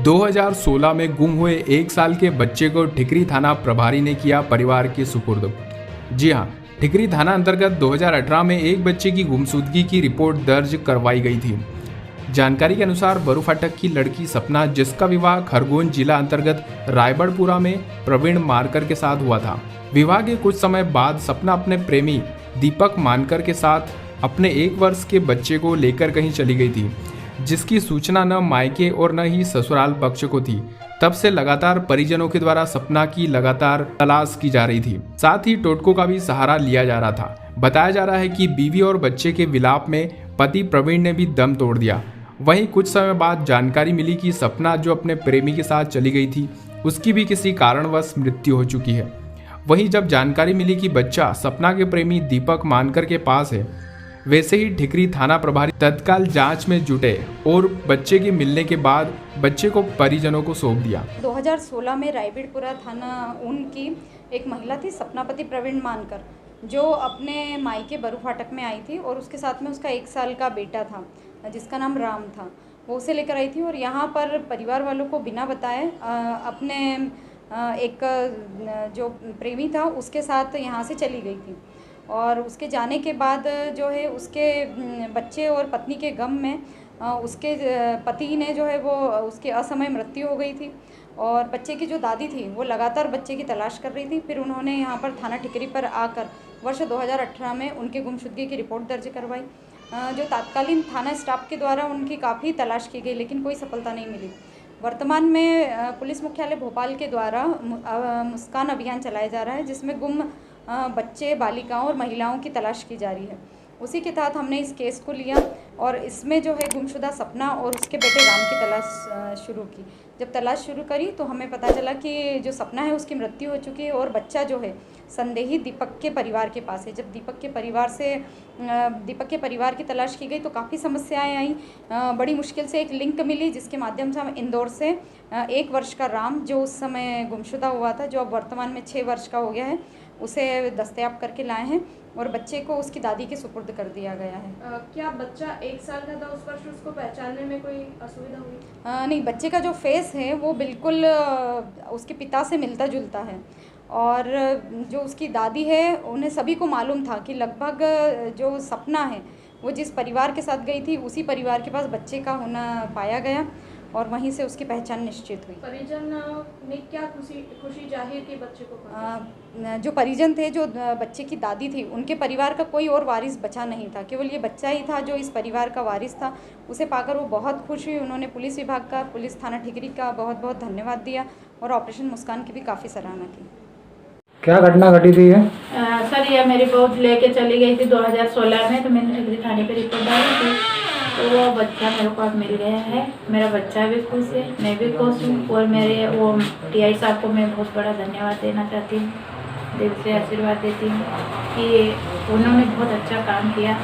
2016 में गुम हुए 1 साल के बच्चे को ठिकरी थाना प्रभारी ने किया परिवार के सुपुर्द। जी हां, ठिकरी थाना अंतर्गत 2018 में एक बच्चे की गुमशुदगी की रिपोर्ट दर्ज करवाई गई थी। जानकारी के अनुसार बरू फाटक की लड़की सपना, जिसका विवाह खरगोन जिला अंतर्गत रायबड़पुरा में प्रवीण मानकर के साथ हुआ था। विवाह के कुछ समय बाद सपना अपने प्रेमी दीपक मानकर के साथ अपने 1 वर्ष के बच्चे को लेकर कहीं चली गई थी, जिसकी सूचना न मायके और न ही ससुराल पक्ष को थी। तब से लगातार परिजनों के द्वारा सपना की लगातार तलाश की जा रही थी, साथ ही टोटकों का भी सहारा लिया जा रहा था। बताया जा रहा है कि बीवी और बच्चे के विलाप में पति प्रवीण ने भी दम तोड़ दिया। वहीं कुछ समय बाद जानकारी मिली कि सपना जो अपने प्रेमी के साथ चली गई थी, उसकी भी किसी कारणवश मृत्यु हो चुकी है। वहीं जब जानकारी मिली कि बच्चा सपना के प्रेमी दीपक मानकर के पास है, वैसे ही ठिकरी थाना प्रभारी तत्काल जांच में जुटे और बच्चे के मिलने के बाद बच्चे को परिजनों को सौंप दिया। 2016 में रायबड़पुरा थाना ऊन की एक महिला थी सपनापति प्रवीण मानकर, जो अपने मायके बरू फाटक में आई थी और उसके साथ में उसका 1 साल का बेटा था जिसका नाम राम था। वो उसे लेकर आई थी और यहाँ पर परिवार वालों को बिना बताए अपने एक जो प्रेमी था उसके साथ यहाँ से चली गई थी। और उसके जाने के बाद जो है उसके बच्चे और पत्नी के गम में उसके पति ने जो है वो उसकी असमय मृत्यु हो गई थी। और बच्चे की जो दादी थी वो लगातार बच्चे की तलाश कर रही थी। फिर उन्होंने यहाँ पर थाना ठिकरी पर आकर वर्ष 2018 में उनकी गुमशुदगी की रिपोर्ट दर्ज करवाई, जो तात्कालीन थाना स्टाफ के द्वारा उनकी काफ़ी तलाश की गई, लेकिन कोई सफलता नहीं मिली। वर्तमान में पुलिस मुख्यालय भोपाल के द्वारा मुस्कान अभियान चलाया जा रहा है, जिसमें गुम बच्चे, बालिकाओं और महिलाओं की तलाश की जा रही है। उसी के तहत हमने इस केस को लिया और इसमें जो है गुमशुदा सपना और उसके बेटे राम की तलाश शुरू की। जब तलाश शुरू करी तो हमें पता चला कि जो सपना है उसकी मृत्यु हो चुकी है और बच्चा जो है संदेही दीपक के परिवार के पास है। जब दीपक के परिवार की तलाश की गई तो काफ़ी समस्याएं आई। बड़ी मुश्किल से एक लिंक मिली, जिसके माध्यम से हम इंदौर से 1 वर्ष का राम, जो उस समय गुमशुदा हुआ था, जो अब वर्तमान में 6 वर्ष का हो गया है, उसे दस्तयाब करके लाए हैं और बच्चे को उसकी दादी के सुपुर्द कर दिया गया है। क्या बच्चा 1 साल का था उस वर्ष, उसको पहचानने में कोई असुविधा हुई? नहीं, बच्चे का जो फेस है वो बिल्कुल उसके पिता से मिलता जुलता है। और जो उसकी दादी है उन्हें सभी को मालूम था कि लगभग जो सपना है वो जिस परिवार के साथ गई थी उसी परिवार के पास बच्चे का होना पाया गया और वहीं से उसकी पहचान निश्चित हुई। परिजन ने क्या खुशी जाहिर की बच्चे को? जो परिजन थे, जो बच्चे की दादी थी, उनके परिवार का कोई और वारिस बचा नहीं था, केवल ये बच्चा ही था जो इस परिवार का वारिस था। उसे पाकर वो बहुत खुश हुई। उन्होंने पुलिस विभाग का, पुलिस थाना ठिकरी का बहुत बहुत धन्यवाद दिया और ऑपरेशन मुस्कान की भी काफ़ी सराहना की। क्या घटना घटी थी ये? सर, ये मेरी बहू लेके चली गई थी 2016 में, तो मैंने ठिकरी थाने पे रिपोर्ट डाली थी। तो वो बच्चा मेरे को अब मिल गया है। मेरा बच्चा भी खुश है, मैं भी खुश हूँ और मेरे वो टीआई साहब को मैं बहुत बड़ा धन्यवाद देना चाहती हूँ, दिल से आशीर्वाद देती हूँ कि उन्होंने बहुत अच्छा काम किया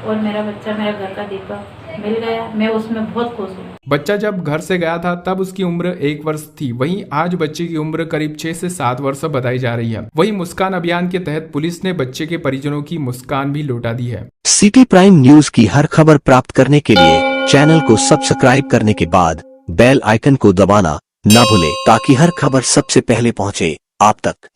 और मेरा बच्चा, मेरा घर का दीपक मिल गया। मैं उसमें बहुत खुश हूँ। बच्चा जब घर से गया था तब उसकी उम्र 1 वर्ष थी। वहीं आज बच्चे की उम्र करीब 6 से 7 वर्ष बताई जा रही है। वहीं मुस्कान अभियान के तहत पुलिस ने बच्चे के परिजनों की मुस्कान भी लौटा दी है। सिटी प्राइम न्यूज की हर खबर प्राप्त करने के लिए चैनल को सब्सक्राइब करने के बाद बेल आइकन को दबाना न भूले, ताकि हर खबर सबसे पहले पहुंचे आप तक।